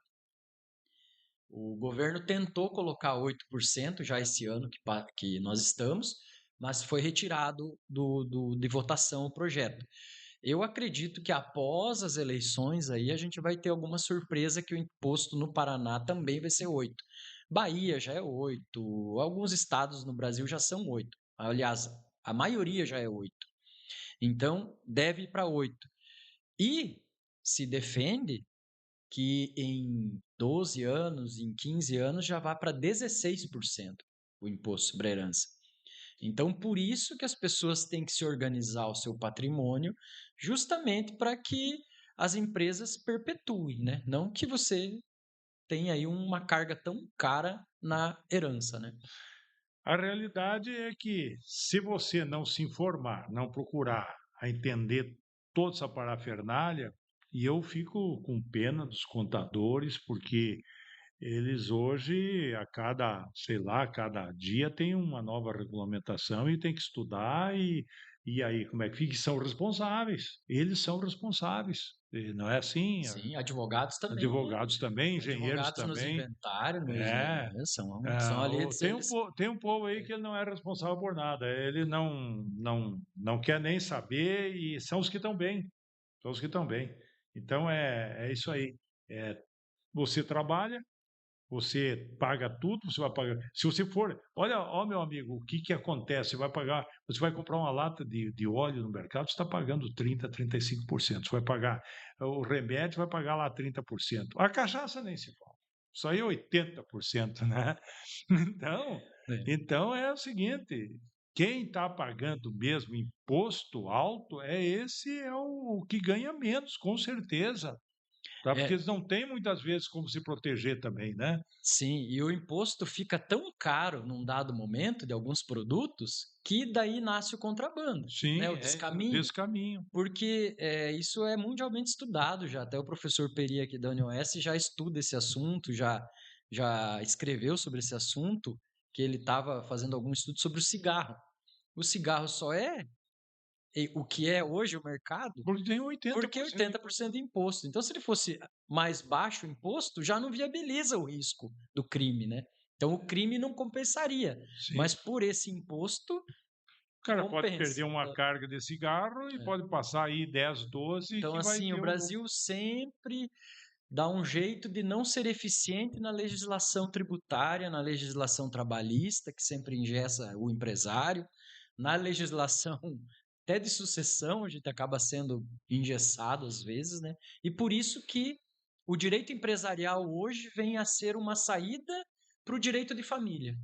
O governo tentou colocar 8% já esse ano que nós estamos, mas foi retirado de votação o projeto. Eu acredito que após as eleições aí a gente vai ter alguma surpresa que o imposto no Paraná também vai ser 8. Bahia já é 8, alguns estados no Brasil já são 8. Aliás, a maioria já é 8. Então, deve ir para 8. E se defende que em 12 anos, em 15 anos, já vai para 16% o imposto sobre a herança. Então, por isso que as pessoas têm que se organizar o seu patrimônio, justamente para que as empresas perpetuem, né? Não que você tenha aí uma carga tão cara na herança, né? A realidade é que, se você não se informar, não procurar a entender toda essa parafernália, e eu fico com pena dos contadores, porque eles hoje, a cada, sei lá, a cada dia tem uma nova regulamentação e tem que estudar e aí como é que fica? São responsáveis, eles são responsáveis, e não é assim? Sim, advogados também. Advogados também, engenheiros Advogados nos também, inventários, é, são ali, eles... tem um povo aí que ele não é responsável por nada, ele não quer nem saber e são os que estão bem, são os que estão bem. Então é isso aí. É, você trabalha, você paga tudo, você vai pagar. Se você for, olha, ó, meu amigo, o que que acontece? Você vai pagar, você vai comprar uma lata de óleo no mercado, você está pagando 30, 35%. Você vai pagar o remédio, vai pagar lá 30%. A cachaça nem se fala. Isso aí é 80%, né? Então, É. então é o seguinte, quem está pagando mesmo imposto alto é o que ganha menos, com certeza. Tá? Porque É, eles não têm muitas vezes como se proteger também, né? sim, e o imposto fica tão caro num dado momento de alguns produtos que daí nasce o contrabando, né, Sim, o é descaminho, desse caminho. porque isso é mundialmente estudado já, até o professor Peri aqui da UniOS já estuda esse assunto, já escreveu sobre esse assunto, que ele estava fazendo algum estudo sobre o cigarro. O cigarro só é o que é hoje o mercado Porque tem oitenta porque por cento de 80% de imposto. Então, se ele fosse mais baixo o imposto, já não viabiliza o risco do crime, né? Então, o crime não compensaria, sim. mas por esse imposto, O cara pode compensa. perder uma carga de cigarro e É. pode passar aí 10, 12 Então, que vai assim, o ter o lucro. Brasil sempre dá um jeito de não ser eficiente na legislação tributária, na legislação trabalhista, que sempre engessa o empresário, na legislação até de sucessão, a gente acaba sendo engessado às vezes, né? E por isso que o direito empresarial hoje vem a ser uma saída para o direito de família.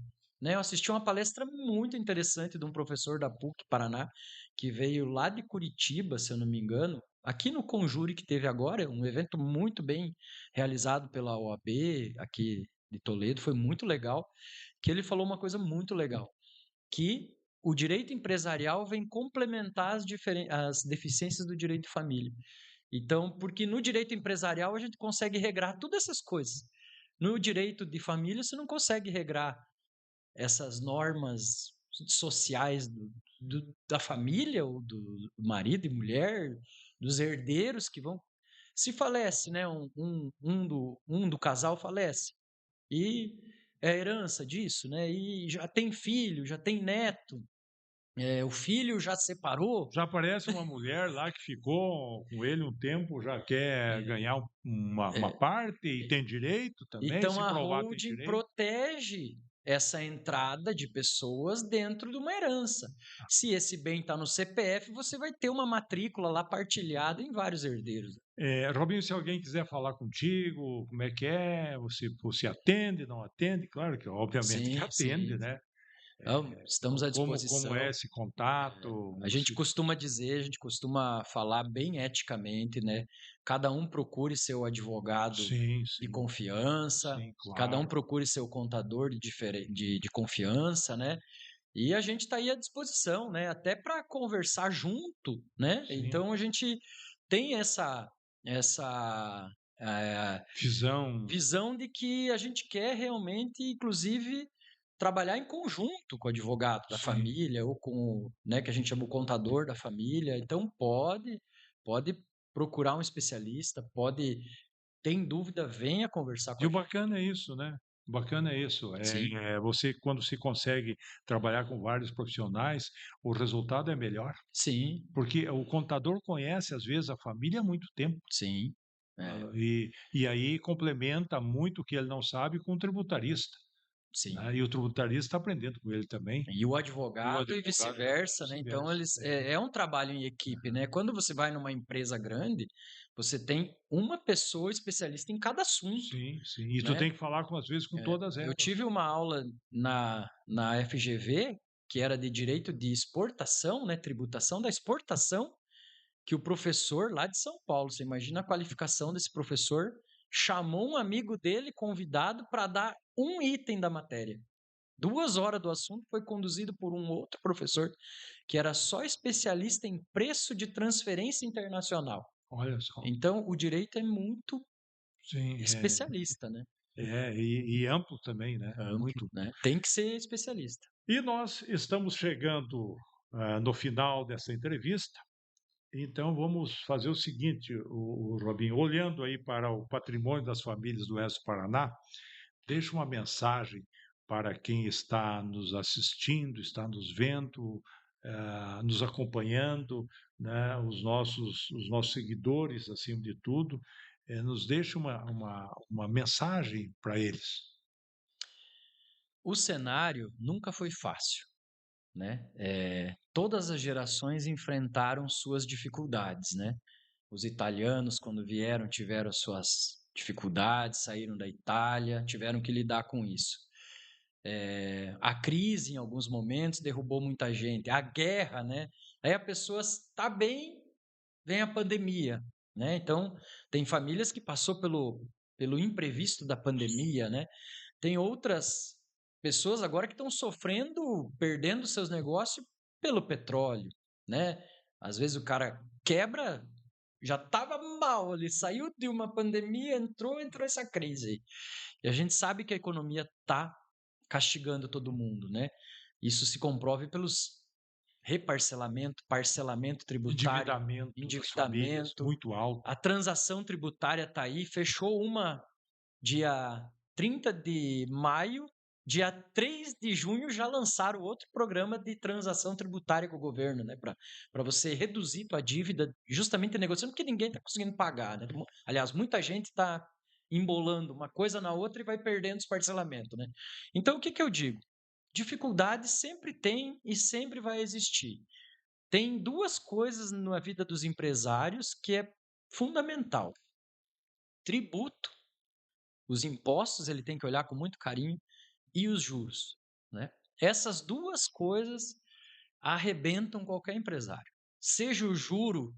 Né? Eu assisti uma palestra muito interessante de um professor da PUC Paraná, que veio lá de Curitiba, se eu não me engano, aqui no Conjure que teve agora, um evento muito bem realizado pela OAB aqui de Toledo, foi muito legal, que ele falou uma coisa muito legal, que o direito empresarial vem complementar as deficiências do direito de família. Então, porque no direito empresarial a gente consegue regrar todas essas coisas. No direito de família você não consegue regrar essas normas sociais da família, ou do marido e mulher, dos herdeiros que vão. Se falece, né? Um do casal falece. E é herança disso, né? E já tem filho, já tem neto. O filho já separou. Já aparece uma mulher lá que ficou com ele um tempo, já quer É, ganhar uma é, parte e tem direito também, então se a provar tem holding direito. protege essa entrada de pessoas dentro de uma herança. Se esse bem está no CPF, você vai ter uma matrícula lá partilhada em vários herdeiros. Robinho, se alguém quiser falar contigo, como é que é? Você atende, não atende? Claro que, obviamente, que Sim, atende, sim. né? Não, estamos à Como é disposição. esse contato? A gente costuma dizer, a gente costuma falar bem eticamente, né? Cada um procure seu advogado Sim, de sim, confiança, sim, cada um claro. procure seu contador de confiança, né? E a gente está aí à disposição, né? Até para conversar junto, né? Sim. Então a gente tem essa Visão, visão de que a gente quer realmente, inclusive, trabalhar em conjunto com o advogado da sim. família ou com, né, que a gente chama o contador da família. Então pode procurar um especialista, pode, tem dúvida, venha conversar com E a o gente. bacana é isso, né? O bacana é isso. Sim, Você, quando se consegue trabalhar com vários profissionais, o resultado é melhor. sim, Porque o contador conhece, às vezes, a família há muito tempo. sim. É, E aí complementa muito o que ele não sabe com o tributarista, sim. né? E o tributarista está aprendendo com ele também. E o E o advogado e advogado também, vice-versa, né? Então vice-versa. eles é um trabalho em equipe, né? Quando você vai numa empresa grande, você tem uma pessoa especialista em cada assunto, Sim, sim. E tu né? tem que falar, às vezes, com todas Eu elas. tive uma aula na FGV, que era de direito de exportação, né? Tributação da exportação, que o professor lá de São Paulo, você imagina a qualificação desse professor, chamou um amigo dele convidado para dar um item da matéria. 2 horas do assunto foi conduzido por um outro professor que era só especialista em preço de transferência internacional. Olha só. Então, o direito é muito Sim, especialista, né? e amplo também, né? Amplo, Muito. né? Tem que ser especialista. E nós estamos chegando no final dessa entrevista. Então, vamos fazer o seguinte, o Robinho, olhando aí para o patrimônio das famílias do Oeste do Paraná, deixa uma mensagem para quem está nos assistindo, está nos vendo, nos acompanhando, né, os nossos seguidores, acima de tudo, nos deixa uma mensagem para eles. O cenário nunca foi fácil, né? Todas as gerações enfrentaram suas dificuldades, né? Os italianos, quando vieram, tiveram suas dificuldades, saíram da Itália, tiveram que lidar com isso. A crise, em alguns momentos, derrubou muita gente. A guerra, né? Aí a pessoa está bem, vem a pandemia, né? Então, tem famílias que passou pelo imprevisto da pandemia, né? Tem outras pessoas agora que estão sofrendo, perdendo seus negócios pelo petróleo, né? Às vezes o cara quebra, já estava mal, ele saiu de uma pandemia, entrou essa crise aí. E a gente sabe que a economia está castigando todo mundo, né? Isso se comprove pelos parcelamento tributário, Endividamento das famílias endividamento. muito alto. A transação tributária está aí, fechou uma dia 30 de maio, dia 3 de junho já lançaram outro programa de transação tributária com o governo, né? Para você reduzir tua dívida, justamente negociando, porque ninguém está conseguindo pagar, né? Aliás, muita gente está embolando uma coisa na outra e vai perdendo os parcelamentos, né? Então, o que eu digo? Dificuldade sempre tem e sempre vai existir. Tem duas coisas na vida dos empresários que é fundamental: tributo, os impostos, ele tem que olhar com muito carinho, e os juros, né? Essas duas coisas arrebentam qualquer empresário. Seja o juro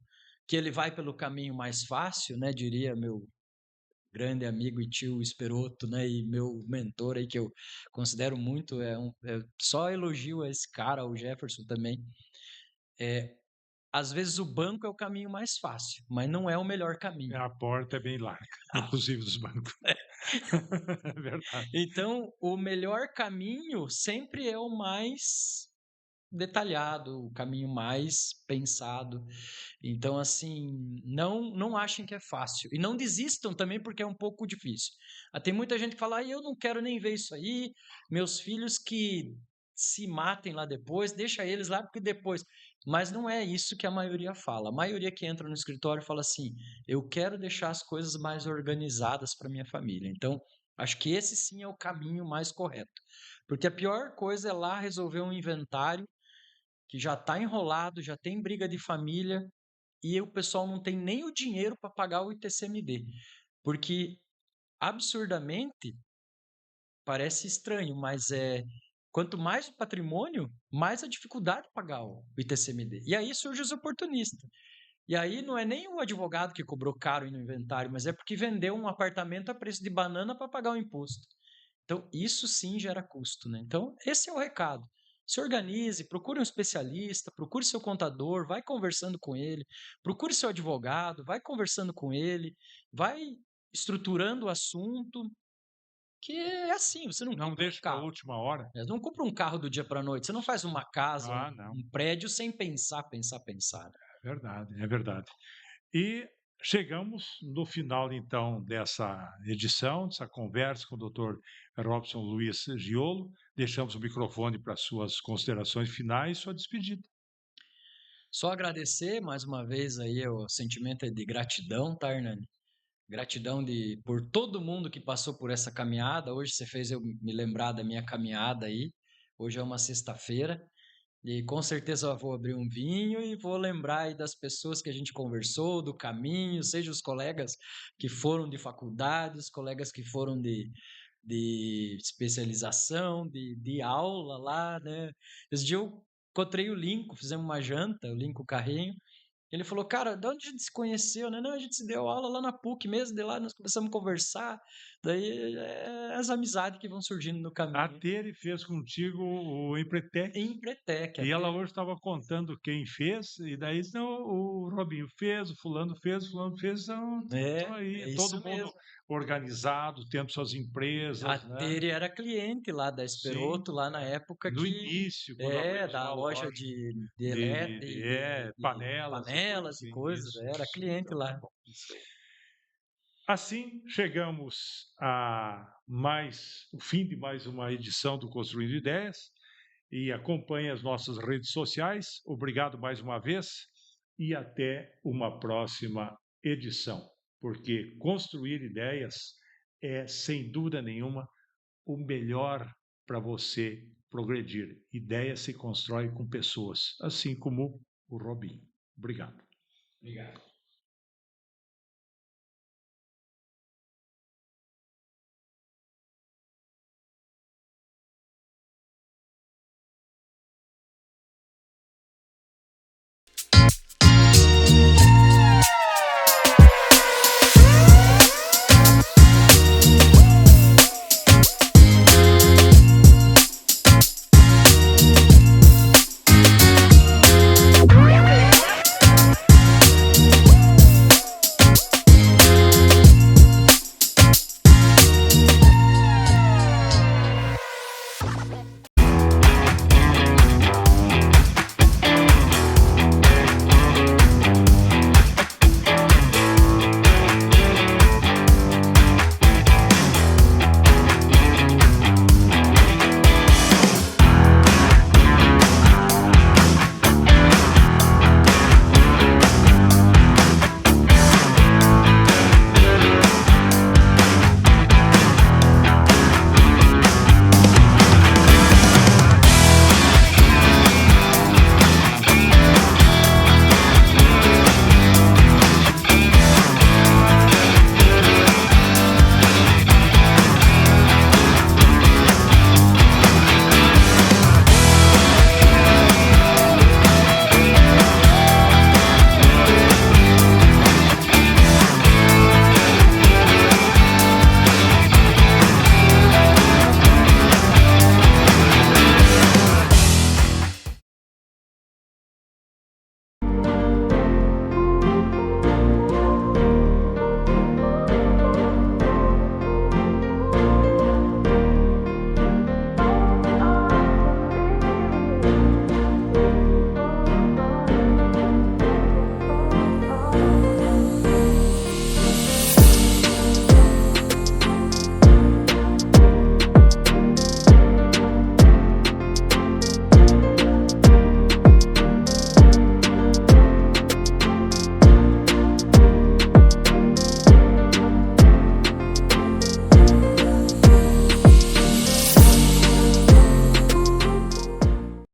que ele vai pelo caminho mais fácil, né, diria meu grande amigo e tio Esperoto, né, e meu mentor aí que eu considero muito, só elogio a esse cara, o Jefferson também. Às vezes o banco é o caminho mais fácil, mas não é o melhor caminho. A porta é bem larga, inclusive dos bancos. É verdade. Então, o melhor caminho sempre é o mais detalhado, o caminho mais pensado. Então, assim, não achem que é fácil. E não desistam também porque é um pouco difícil. Tem muita gente que fala, eu não quero nem ver isso aí, meus filhos que se matem lá depois, deixa eles lá porque depois. Mas não é isso que a maioria fala. A maioria que entra no escritório fala assim, eu quero deixar as coisas mais organizadas para minha família. Então, Acho que esse sim é o caminho mais correto. Porque a pior coisa é lá resolver um inventário que já está enrolado, já tem briga de família e o pessoal não tem nem o dinheiro para pagar o ITCMD. Porque absurdamente parece estranho, mas quanto mais o patrimônio, mais a dificuldade de pagar o ITCMD. E aí surgem os oportunistas. E aí não é nem o advogado que cobrou caro no inventário, mas é porque vendeu um apartamento a preço de banana para pagar o imposto. Então, isso sim gera custo, né? Então, esse é o recado. Se organize, procure um especialista, procure seu contador, vai conversando com ele, procure seu advogado, vai conversando com ele, vai estruturando o assunto, que é assim, você não Não compra um deixe para a carro, última hora. né? Você não compra um carro do dia para a noite, você não faz uma casa, Ah, não. um prédio sem pensar. É verdade, é verdade. E chegamos no final, então, dessa edição, dessa conversa com o doutor Robson Luiz Giolo. Deixamos o microfone para suas considerações finais e sua despedida. Só agradecer mais uma vez aí, o sentimento é de gratidão, tá, Hernani? Gratidão por todo mundo que passou por essa caminhada. Hoje você fez eu me lembrar da minha caminhada aí. Hoje é uma sexta-feira e com certeza eu vou abrir um vinho e vou lembrar aí das pessoas que a gente conversou, do caminho, seja os colegas que foram de faculdade, os colegas que foram de especialização, de aula lá, né? Esse dia eu encontrei o Lincoln, fizemos uma janta, o Lincoln Carrinho. Ele falou, cara, de onde a gente se conheceu, né? Não, a gente se deu aula lá na PUC mesmo, de lá nós começamos a conversar. Daí as amizades que vão surgindo no A caminho. Tere fez contigo o Empretec, Empretec, e ela até. hoje estava contando quem fez, e daí não, o Robinho fez, o fulano fez, então estão É aí, todo isso mundo mesmo. organizado, tendo suas A empresas, né? Tere era cliente lá da Sim, Esperoto, lá na época no que início, quando abriu da uma loja loja de de de panelas e coisas panelas e assim, coisas, era isso, cliente então tá lá. bom. Isso aí. Assim, chegamos a o fim de mais uma edição do Construindo Ideias, e acompanhe as nossas redes sociais. Obrigado mais uma vez e até uma próxima edição, porque construir ideias é, sem dúvida nenhuma, o melhor para você progredir. Ideia se constrói com pessoas, assim como o Robinho. Obrigado. Obrigado.